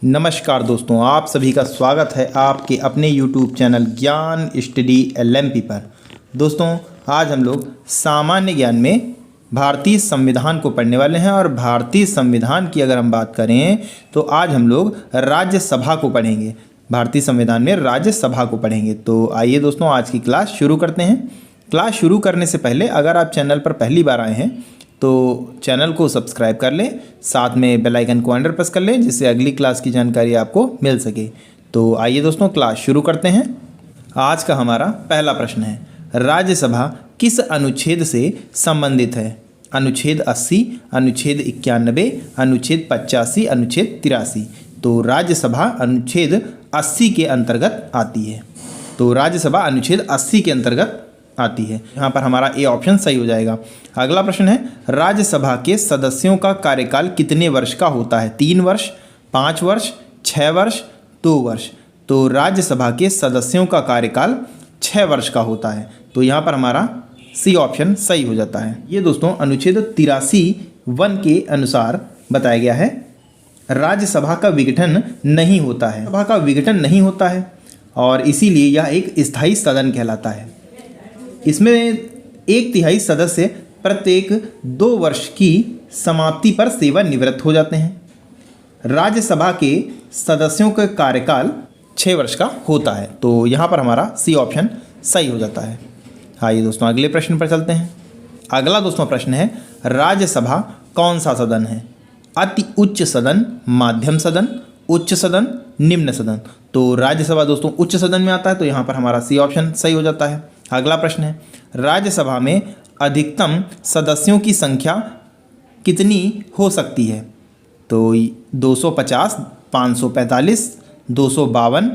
नमस्कार दोस्तों, आप सभी का स्वागत है आपके अपने YouTube चैनल ज्ञान स्टडी LMP पर। दोस्तों, आज हम लोग सामान्य ज्ञान में भारतीय संविधान को पढ़ने वाले हैं और भारतीय संविधान की अगर हम बात करें तो आज हम लोग राज्यसभा को पढ़ेंगे। भारतीय संविधान में राज्यसभा को पढ़ेंगे। तो आइए दोस्तों, आज की क्लास शुरू करते हैं। क्लास शुरू करने से पहले अगर आप चैनल पर पहली बार आए हैं तो चैनल को सब्सक्राइब कर लें, साथ में बेल आइकन को अंडर प्रेस कर लें जिससे अगली क्लास की जानकारी आपको मिल सके। तो आइए दोस्तों, क्लास शुरू करते हैं। आज का हमारा पहला प्रश्न है, राज्यसभा किस अनुच्छेद से संबंधित है? अनुच्छेद 80, अनुच्छेद 91, अनुच्छेद 85, अनुच्छेद 83। तो राज्यसभा अनुच्छेद 80 के अंतर्गत आती है। तो राज्यसभा अनुच्छेद 80 के अंतर्गत आती है। यहाँ पर हमारा ए ऑप्शन सही हो जाएगा। अगला प्रश्न है, राज्यसभा के सदस्यों का कार्यकाल कितने वर्ष का होता है? 3 वर्ष, 5 वर्ष, 6 वर्ष, 2 वर्ष। तो राज्यसभा के सदस्यों का कार्यकाल 6 वर्ष का होता है। तो यहाँ पर हमारा सी ऑप्शन सही हो जाता है। ये दोस्तों अनुच्छेद 83(1) के अनुसार बताया गया है, राज्यसभा का विघटन नहीं होता है। सभा का विघटन नहीं होता है और इसीलिए यह एक स्थायी सदन कहलाता है। इसमें 1/3 सदस्य प्रत्येक 2 वर्ष की समाप्ति पर सेवानिवृत्त हो जाते हैं। राज्यसभा के सदस्यों का कार्यकाल 6 वर्ष का होता है। तो यहाँ पर हमारा सी ऑप्शन सही हो जाता है। आइए दोस्तों, अगले प्रश्न पर चलते हैं। अगला दोस्तों प्रश्न है, राज्यसभा कौन सा सदन है? अति उच्च सदन, माध्यम सदन, उच्च सदन, निम्न सदन। तो राज्यसभा दोस्तों उच्च सदन में आता है। तो यहाँ पर हमारा सी ऑप्शन सही हो जाता है। अगला प्रश्न है, राज्यसभा में अधिकतम सदस्यों की संख्या कितनी हो सकती है? तो 250, 545, 252,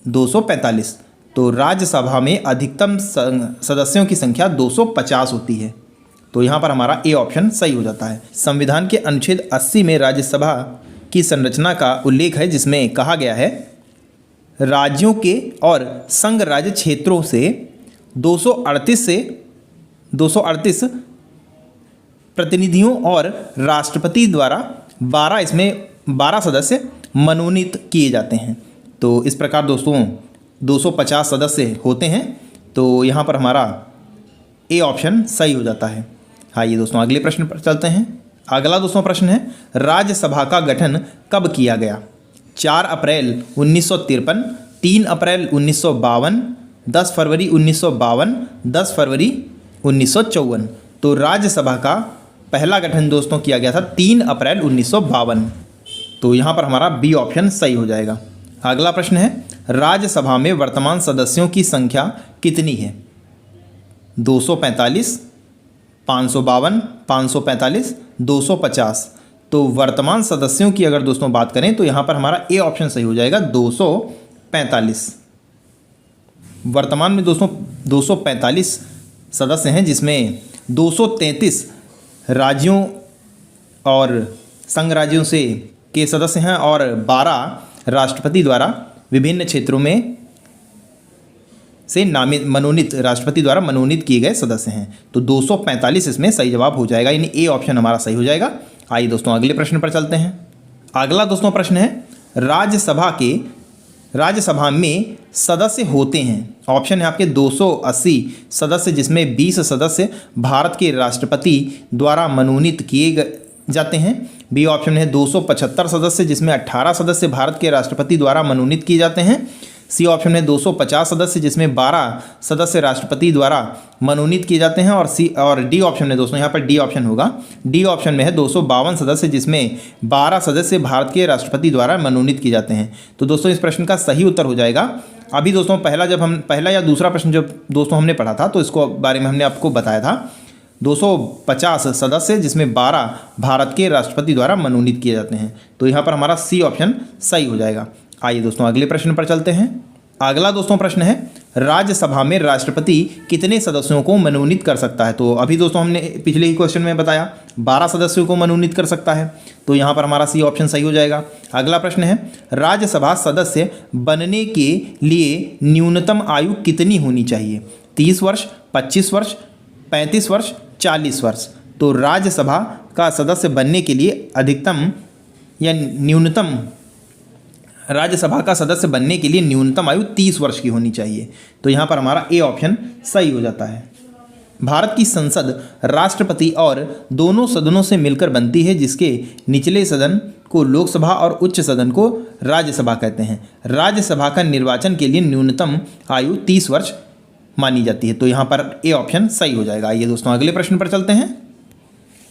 245। तो राज्यसभा में अधिकतम सदस्यों की संख्या 250 होती है। तो यहाँ पर हमारा ए ऑप्शन सही हो जाता है। संविधान के अनुच्छेद 80 में राज्यसभा की संरचना का उल्लेख है, जिसमें कहा गया है, राज्यों के और संघ राज्य क्षेत्रों से 238 प्रतिनिधियों और राष्ट्रपति द्वारा 12 सदस्य मनोनीत किए जाते हैं। तो इस प्रकार दोस्तों 250 सदस्य होते हैं। तो यहाँ पर हमारा ए ऑप्शन सही हो जाता है। आइए दोस्तों, अगले प्रश्न पर चलते हैं। अगला दोस्तों प्रश्न है, राज्यसभा का गठन कब किया गया? 4 अप्रैल 1953, 3 अप्रैल 1952, 10 फरवरी 1952, 10 फरवरी 1954। तो राज्यसभा का पहला गठन दोस्तों किया गया था 3 अप्रैल 1952। तो यहाँ पर हमारा बी ऑप्शन सही हो जाएगा। अगला प्रश्न है, राज्यसभा में वर्तमान सदस्यों की संख्या कितनी है? 245, 552, 545, 250। तो वर्तमान सदस्यों की अगर दोस्तों बात करें तो यहाँ पर हमारा ए ऑप्शन सही हो जाएगा, 245। वर्तमान में दोस्तों 245 सदस्य हैं, जिसमें 233 राज्यों और संघ राज्यों से के सदस्य हैं और 12 राष्ट्रपति द्वारा विभिन्न क्षेत्रों में से मनोनीत राष्ट्रपति द्वारा मनोनीत किए गए सदस्य हैं। तो 245 इसमें सही जवाब हो जाएगा, यानी ए ऑप्शन हमारा सही हो जाएगा। आइए दोस्तों, अगले प्रश्न पर चलते हैं। अगला दोस्तों प्रश्न है, राज्यसभा में सदस्य होते हैं। ऑप्शन है आपके 280 सदस्य, जिसमें 20 सदस्य भारत के राष्ट्रपति द्वारा मनोनीत किए जाते हैं। बी ऑप्शन है 275 सदस्य, जिसमें 18 सदस्य भारत के राष्ट्रपति द्वारा मनोनीत किए जाते हैं। सी ऑप्शन है 250 सदस्य, जिसमें 12 सदस्य राष्ट्रपति द्वारा मनोनीत किए जाते हैं। और डी ऑप्शन है दोस्तों, यहाँ पर डी ऑप्शन होगा। डी ऑप्शन में है 252 सदस्य, जिसमें 12 सदस्य भारत के राष्ट्रपति द्वारा मनोनीत किए जाते हैं। तो दोस्तों इस प्रश्न का सही उत्तर हो जाएगा। अभी दोस्तों पहला या दूसरा प्रश्न जब दोस्तों हमने पढ़ा था तो इसको बारे में हमने आपको बताया था, 250 सदस्य जिसमें 12 भारत के राष्ट्रपति द्वारा मनोनीत किए जाते हैं। तो यहाँ पर हमारा सी ऑप्शन सही हो जाएगा। आइए दोस्तों, अगले प्रश्न पर चलते हैं। अगला दोस्तों प्रश्न है, राज्यसभा में राष्ट्रपति कितने सदस्यों को मनोनीत कर सकता है? तो अभी दोस्तों हमने पिछले ही क्वेश्चन में बताया 12 सदस्यों को मनोनीत कर सकता है। तो यहाँ पर हमारा सी ऑप्शन सही हो जाएगा। अगला प्रश्न है, राज्यसभा सदस्य बनने के लिए न्यूनतम आयु कितनी होनी चाहिए? 30 वर्ष, 25 वर्ष, 35 वर्ष, 40 वर्ष। तो राज्यसभा का सदस्य बनने के लिए अधिकतम या न्यूनतम राज्यसभा का सदस्य बनने के लिए न्यूनतम आयु 30 वर्ष की होनी चाहिए। तो यहाँ पर हमारा ए ऑप्शन सही हो जाता है। भारत की संसद राष्ट्रपति और दोनों सदनों से मिलकर बनती है, जिसके निचले सदन को लोकसभा और उच्च सदन को राज्यसभा कहते हैं। राज्यसभा का निर्वाचन के लिए न्यूनतम आयु 30 वर्ष मानी जाती है। तो यहाँ पर ए ऑप्शन सही हो जाएगा। आइए दोस्तों अगले प्रश्न पर चलते हैं।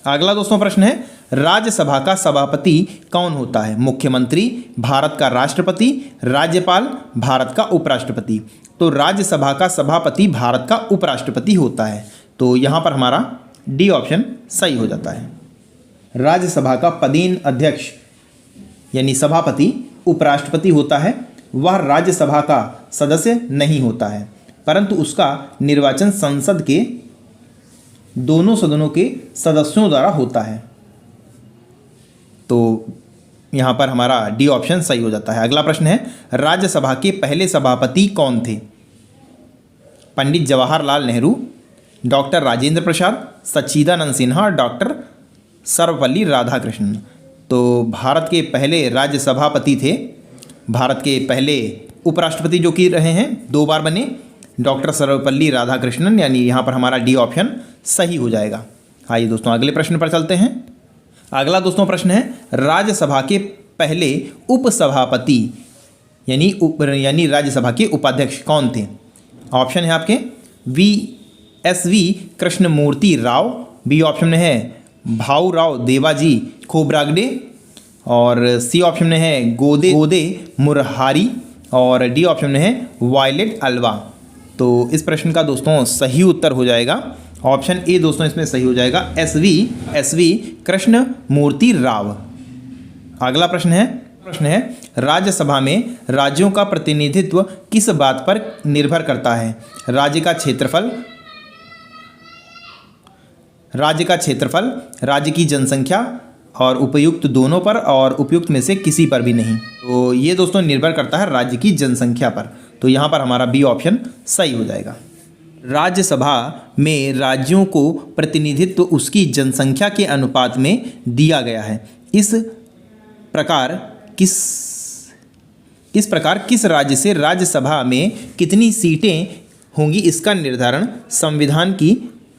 अगला दोस्तों प्रश्न है, राज्यसभा का सभापति कौन होता है? मुख्यमंत्री, भारत का राष्ट्रपति, राज्यपाल, भारत का उपराष्ट्रपति। तो राज्यसभा का सभापति भारत का उपराष्ट्रपति होता है। तो यहाँ पर हमारा डी ऑप्शन सही हो जाता है। राज्यसभा का पदेन अध्यक्ष यानी सभापति उपराष्ट्रपति होता है। वह राज्यसभा का सदस्य नहीं होता है, परंतु उसका निर्वाचन संसद के दोनों सदनों के सदस्यों द्वारा होता है। तो यहाँ पर हमारा डी ऑप्शन सही हो जाता है। अगला प्रश्न है, राज्यसभा के पहले सभापति कौन थे? पंडित जवाहरलाल नेहरू, डॉक्टर राजेंद्र प्रसाद, सच्चिदानंद सिन्हा, डॉक्टर सर्वपल्ली राधाकृष्णन। तो भारत के पहले राज्यसभापति थे, भारत के पहले उपराष्ट्रपति जो कि रहे हैं, 2 बार बने, डॉक्टर सर्वपल्ली राधाकृष्णन, यानी यहाँ पर हमारा डी ऑप्शन सही हो जाएगा। आइए दोस्तों अगले प्रश्न पर चलते हैं। अगला दोस्तों प्रश्न है, राज्यसभा के पहले उपसभापति यानी राज्यसभा के उपाध्यक्ष कौन थे? ऑप्शन है आपके S V. Krishnamurthy Rao, B option में है भाऊराव देवाजी खोब्रागडे, और सी ऑप्शन में है गोदे मुरारी, और डी ऑप्शन में है वायलेट अल्वा। तो इस प्रश्न का दोस्तों सही उत्तर हो जाएगा ऑप्शन ए दोस्तों, इसमें सही हो जाएगा एस.वी. कृष्णमूर्ति राव। अगला प्रश्न है राज्यसभा में राज्यों का प्रतिनिधित्व किस बात पर निर्भर करता है? राज्य का क्षेत्रफल, राज्य की जनसंख्या, और उपयुक्त दोनों पर, और उपयुक्त में से किसी पर भी नहीं। तो ये दोस्तों निर्भर करता है राज्य की जनसंख्या पर। तो यहाँ पर हमारा बी ऑप्शन सही हो जाएगा। राज्यसभा में राज्यों को प्रतिनिधित्व उसकी जनसंख्या के अनुपात में दिया गया है। इस प्रकार किस राज्य से राज्यसभा में कितनी सीटें होंगी, इसका निर्धारण संविधान की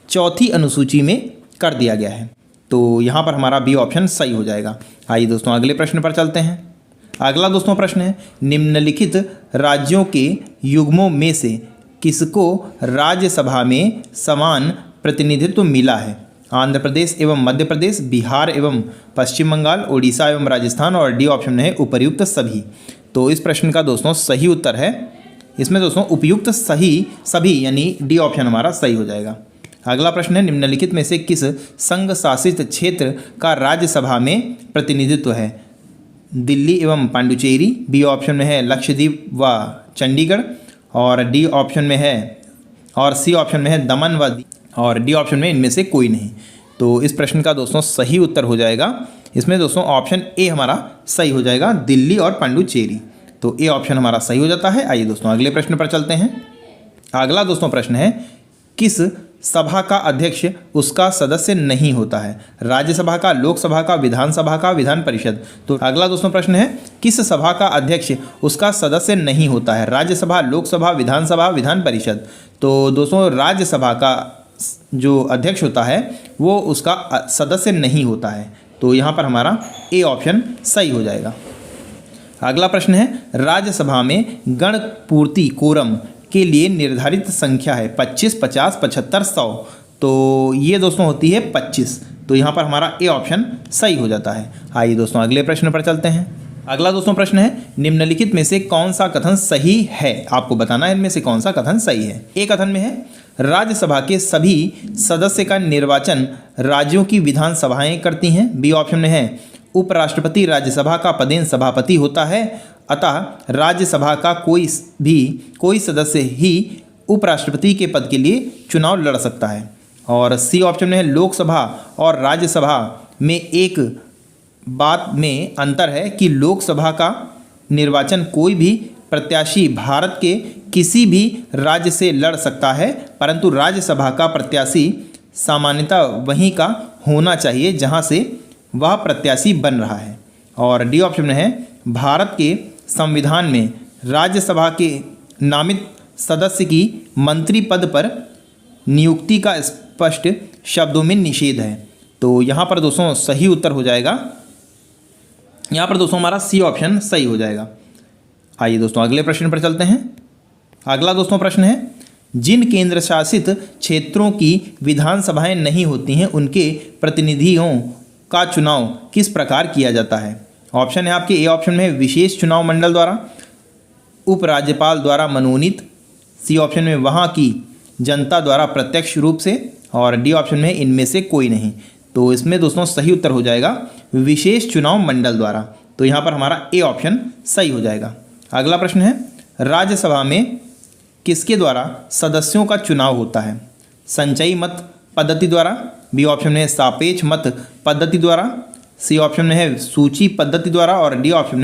4थी अनुसूची में कर दिया गया है। तो यहाँ पर हमारा बी ऑप्शन सही हो जाएगा। आइए दोस्तों अगले प्रश्न पर चलते हैं। अगला दोस्तों प्रश्न है, निम्नलिखित राज्यों के युग्मों में से किसको राज्यसभा में समान प्रतिनिधित्व मिला है? आंध्र प्रदेश एवं मध्य प्रदेश, बिहार एवं पश्चिम बंगाल, उड़ीसा एवं राजस्थान, और डी ऑप्शन में है उपर्युक्त सभी। तो इस प्रश्न का दोस्तों सही उत्तर है इसमें दोस्तों उपयुक्त सभी यानी डी ऑप्शन हमारा सही हो जाएगा। अगला प्रश्न है, निम्नलिखित में से किस संघ शासित क्षेत्र का राज्यसभा में प्रतिनिधित्व है? दिल्ली एवं पांडुचेरी, बी ऑप्शन में है लक्षद्वीप व चंडीगढ़, और डी ऑप्शन में है, और सी ऑप्शन में है दमन व, और डी ऑप्शन में इनमें से कोई नहीं। तो इस प्रश्न का दोस्तों सही उत्तर हो जाएगा इसमें दोस्तों ऑप्शन ए हमारा सही हो जाएगा, दिल्ली और पांडुचेरी। तो ए ऑप्शन हमारा सही हो जाता है। आइए दोस्तों अगले प्रश्न पर चलते हैं। अगला दोस्तों प्रश्न है, किस सभा का अध्यक्ष उसका सदस्य नहीं होता है? राज्यसभा का, लोकसभा का, विधानसभा का, विधान परिषद। तो अगला दोस्तों प्रश्न है, किस सभा का अध्यक्ष उसका सदस्य नहीं होता है? राज्यसभा, लोकसभा, विधानसभा, विधान परिषद। तो दोस्तों राज्यसभा का जो अध्यक्ष होता है वो उसका सदस्य नहीं होता है। तो यहाँ पर हमारा ए ऑप्शन सही हो जाएगा। अगला प्रश्न है, राज्यसभा में गण पूर्ति कोरम के लिए निर्धारित संख्या है 25, 50, 75, 100। तो ये दोस्तों होती है 25। तो यहाँ पर हमारा ए ऑप्शन सही हो जाता है। आइए दोस्तों अगले प्रश्न पर चलते हैं। अगला दोस्तों प्रश्न है, निम्नलिखित में से कौन सा कथन सही है? आपको बताना है इनमें से कौन सा कथन सही है। ए कथन में है, राज्यसभा के सभी सदस्य का निर्वाचन राज्यों की विधानसभाएं करती हैं। बी ऑप्शन में है, उपराष्ट्रपति राज्यसभा का पदेन सभापति होता है, अतः राज्यसभा का कोई सदस्य ही उपराष्ट्रपति के पद के लिए चुनाव लड़ सकता है। और सी ऑप्शन में है, लोकसभा और राज्यसभा में एक बात में अंतर है कि लोकसभा का निर्वाचन कोई भी प्रत्याशी भारत के किसी भी राज्य से लड़ सकता है, परंतु राज्यसभा का प्रत्याशी सामान्यतः वहीं का होना चाहिए जहां से वह प्रत्याशी बन रहा है। और डी ऑप्शन में है, भारत के संविधान में राज्यसभा के नामित सदस्य की मंत्री पद पर नियुक्ति का स्पष्ट शब्दों में निषेध है। तो यहाँ पर दोस्तों सही उत्तर हो जाएगा, यहाँ पर दोस्तों हमारा सी ऑप्शन सही हो जाएगा। आइए दोस्तों अगले प्रश्न पर चलते हैं। अगला दोस्तों प्रश्न है, जिन केंद्र शासित क्षेत्रों की विधानसभाएं नहीं होती हैं उनके प्रतिनिधियों का चुनाव किस प्रकार किया जाता है। ऑप्शन है आपके ए ऑप्शन में विशेष चुनाव मंडल द्वारा, उपराज्यपाल द्वारा मनोनीत, सी ऑप्शन में वहाँ की जनता द्वारा प्रत्यक्ष रूप से, और डी ऑप्शन में इनमें से कोई नहीं। तो इसमें दोस्तों सही उत्तर हो जाएगा विशेष चुनाव मंडल द्वारा। तो यहाँ पर हमारा ए ऑप्शन सही हो जाएगा। अगला प्रश्न है, राज्यसभा में किसके द्वारा सदस्यों का चुनाव होता है। संचयी मत पद्धति द्वारा, बी ऑप्शन में सापेक्ष मत पद्धति द्वारा, सी ऑप्शन में है सूची पद्धति द्वारा, और डी ऑप्शन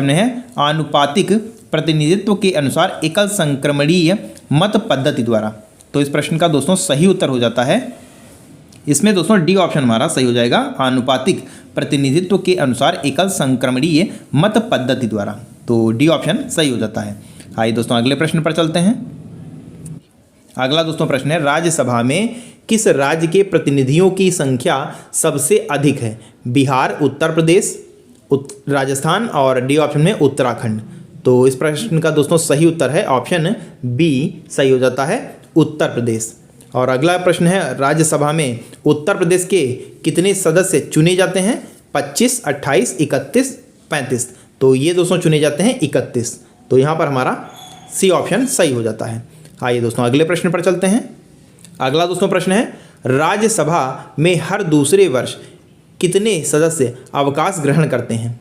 में है आनुपातिक प्रतिनिधित्व के अनुसार एकल संक्रमणीय मत पद्धति द्वारा। तो इस प्रश्न का दोस्तों सही उत्तर हो जाता है, इसमें दोस्तों डी ऑप्शन हमारा सही हो जाएगा, आनुपातिक प्रतिनिधित्व के अनुसार एकल संक्रमणीय मत पद्धति द्वारा। तो डी ऑप्शन सही हो जाता है। आइए दोस्तों अगले प्रश्न पर चलते हैं। अगला दोस्तों प्रश्न है, राज्यसभा में किस राज्य के प्रतिनिधियों की संख्या सबसे अधिक है। बिहार, उत्तर प्रदेश, राजस्थान, और डी ऑप्शन में उत्तराखंड। तो इस प्रश्न का दोस्तों सही उत्तर है ऑप्शन बी सही हो जाता है, उत्तर प्रदेश। और अगला प्रश्न है, राज्यसभा में उत्तर प्रदेश के कितने सदस्य चुने जाते हैं। 25, 28, 31, 35। तो ये दोस्तों चुने जाते हैं 31। तो यहाँ पर हमारा सी ऑप्शन सही हो जाता है। आइए दोस्तों अगले प्रश्न पर चलते हैं। अगला दोस्तों प्रश्न है, राज्यसभा में हर दूसरे वर्ष कितने सदस्य अवकाश ग्रहण करते हैं।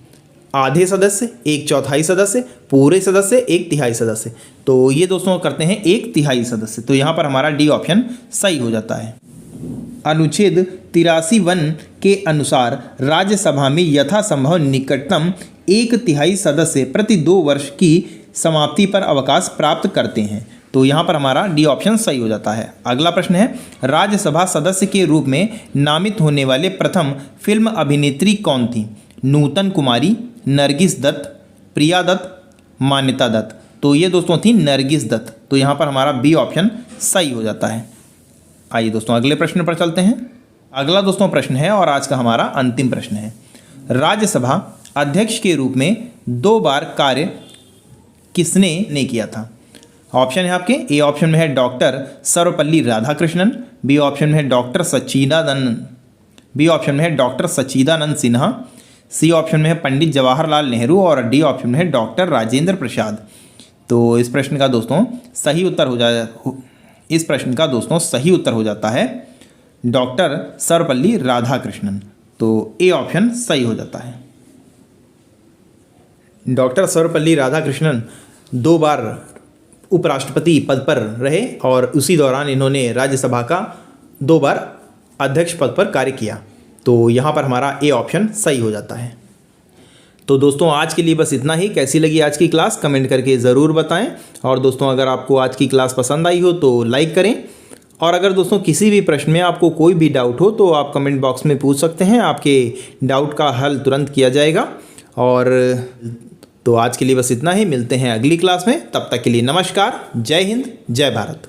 आधे सदस्य, 1/4 सदस्य, पूरे सदस्य, 1/3 सदस्य। तो ये दोस्तों करते हैं 1/3 सदस्य। तो यहाँ पर हमारा डी ऑप्शन सही हो जाता है। अनुच्छेद 83(1) के अनुसार राज्यसभा में यथासंभव निकटतम 1/3 सदस्य प्रति 2 वर्ष की समाप्ति पर अवकाश प्राप्त करते हैं। तो यहाँ पर हमारा डी ऑप्शन सही हो जाता है। अगला प्रश्न है, राज्यसभा सदस्य के रूप में नामित होने वाले प्रथम फिल्म अभिनेत्री कौन थी। नूतन कुमारी, नरगिस दत्त, प्रिया दत्त, मान्यता दत्त। तो ये दोस्तों थी नरगिस दत्त। तो यहाँ पर हमारा बी ऑप्शन सही हो जाता है। आइए दोस्तों अगले प्रश्न पर चलते हैं। अगला दोस्तों प्रश्न है और आज का हमारा अंतिम प्रश्न है, राज्यसभा अध्यक्ष के रूप में 2 बार कार्य किसने किया था। ऑप्शन है आपके, ए ऑप्शन में है doctor Sarvepalli Radhakrishnan, B option में है doctor Sachchidanand Sinha, C option में है पंडित जवाहरलाल नेहरू, और डी ऑप्शन में है डॉक्टर राजेंद्र प्रसाद। तो इस प्रश्न का दोस्तों सही उत्तर हो जाता है डॉक्टर सर्वपल्ली राधाकृष्णन। तो ए ऑप्शन सही हो जाता है। डॉक्टर सर्वपल्ली राधाकृष्णन 2 बार उपराष्ट्रपति पद पर रहे और उसी दौरान इन्होंने राज्यसभा का 2 बार अध्यक्ष पद पर कार्य किया। तो यहाँ पर हमारा ए ऑप्शन सही हो जाता है। तो दोस्तों आज के लिए बस इतना ही। कैसी लगी आज की क्लास कमेंट करके ज़रूर बताएं। और दोस्तों अगर आपको आज की क्लास पसंद आई हो तो लाइक करें। और अगर दोस्तों किसी भी प्रश्न में आपको कोई भी डाउट हो तो आप कमेंट बॉक्स में पूछ सकते हैं, आपके डाउट का हल तुरंत किया जाएगा। और तो आज के लिए बस इतना ही, मिलते हैं अगली क्लास में। तब तक के लिए नमस्कार, जय हिंद, जय भारत।